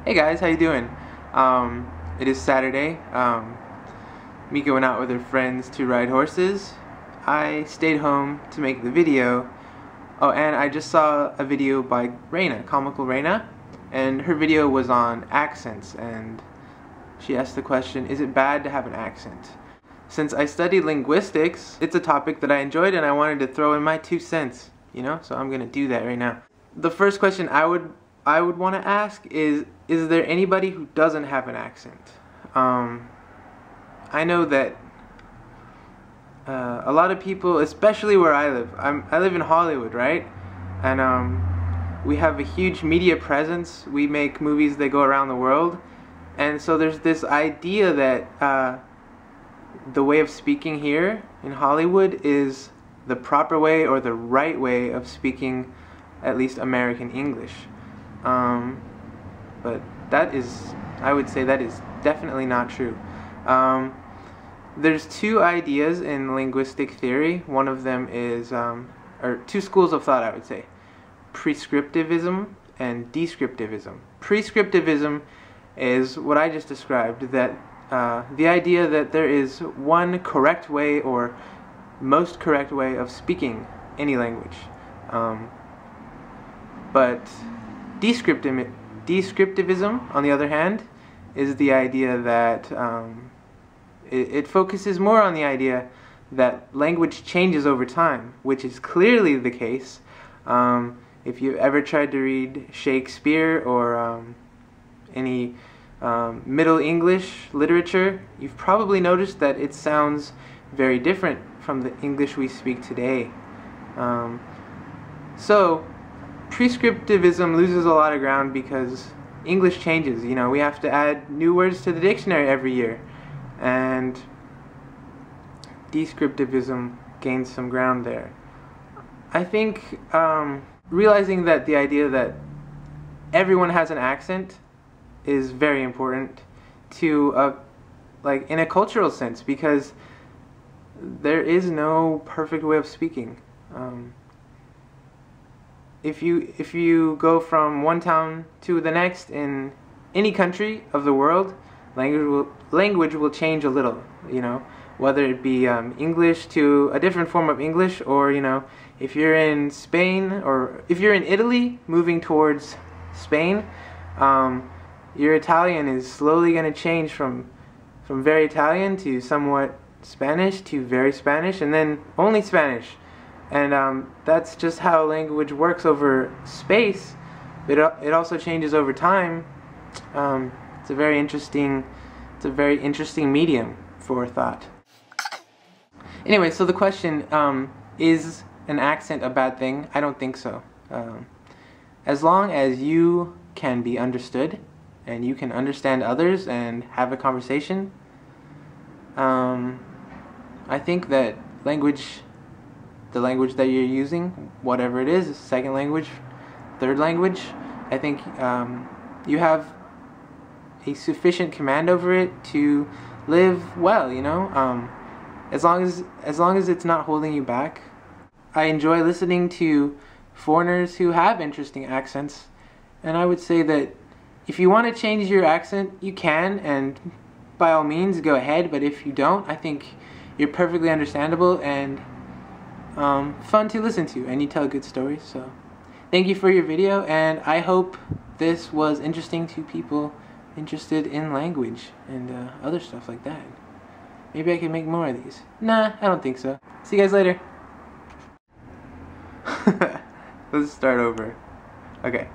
Hey guys, how you doing? It is Saturday. Mika went out with her friends to ride horses. I stayed home to make the video. Oh, and I just saw a video by Reina, ComicalReina, and her video was on accents, and she asked the question, is it bad to have an accent? Since I studied linguistics, it's a topic that I enjoyed and I wanted to throw in my 2 cents, you know, so I'm gonna do that right now. The first question I would want to ask is there anybody who doesn't have an accent? I know that a lot of people, especially where I live, I live in Hollywood, right? And we have a huge media presence. We make movies that go around the world, and so there's this idea that the way of speaking here in Hollywood is the proper way or the right way of speaking, at least American English. But that is, I would say that is definitely not true. There's 2 ideas in linguistic theory. One of them is, or 2 schools of thought, I would say. Prescriptivism and descriptivism. Prescriptivism is what I just described, that the idea that there is one correct way or most correct way of speaking any language. But descriptivism, on the other hand, is the idea that it focuses more on the idea that language changes over time, which is clearly the case. If you've ever tried to read Shakespeare or any Middle English literature, you've probably noticed that it sounds very different from the English we speak today. So prescriptivism loses a lot of ground because English changes. You know, we have to add new words to the dictionary every year, and descriptivism gains some ground there. I think realizing that the idea that everyone has an accent is very important to like in a cultural sense, because there is no perfect way of speaking. If you go from one town to the next in any country of the world, language will change a little, you know, whether it be English to a different form of English, or, you know, if you're in Spain or if you're in Italy moving towards Spain, your Italian is slowly going to change from very Italian to somewhat Spanish to very Spanish, and then only Spanish. And that's just how language works over space. It also changes over time. It's a very interesting medium for thought. Anyway, so the question, is an accent a bad thing? I don't think so. As long as you can be understood and you can understand others and have a conversation, I think that the language that you're using, whatever it is, second language, third language, I think you have a sufficient command over it to live well, you know, as long as it's not holding you back. I enjoy listening to foreigners who have interesting accents, and I would say that if you want to change your accent, you can, and by all means go ahead, but if you don't, I think you're perfectly understandable and fun to listen to, and you tell good stories. So thank you for your video, and I hope this was interesting to people interested in language and other stuff like that. Maybe I can make more of these. Nah, I don't think so. See you guys later. Let's start over. Okay.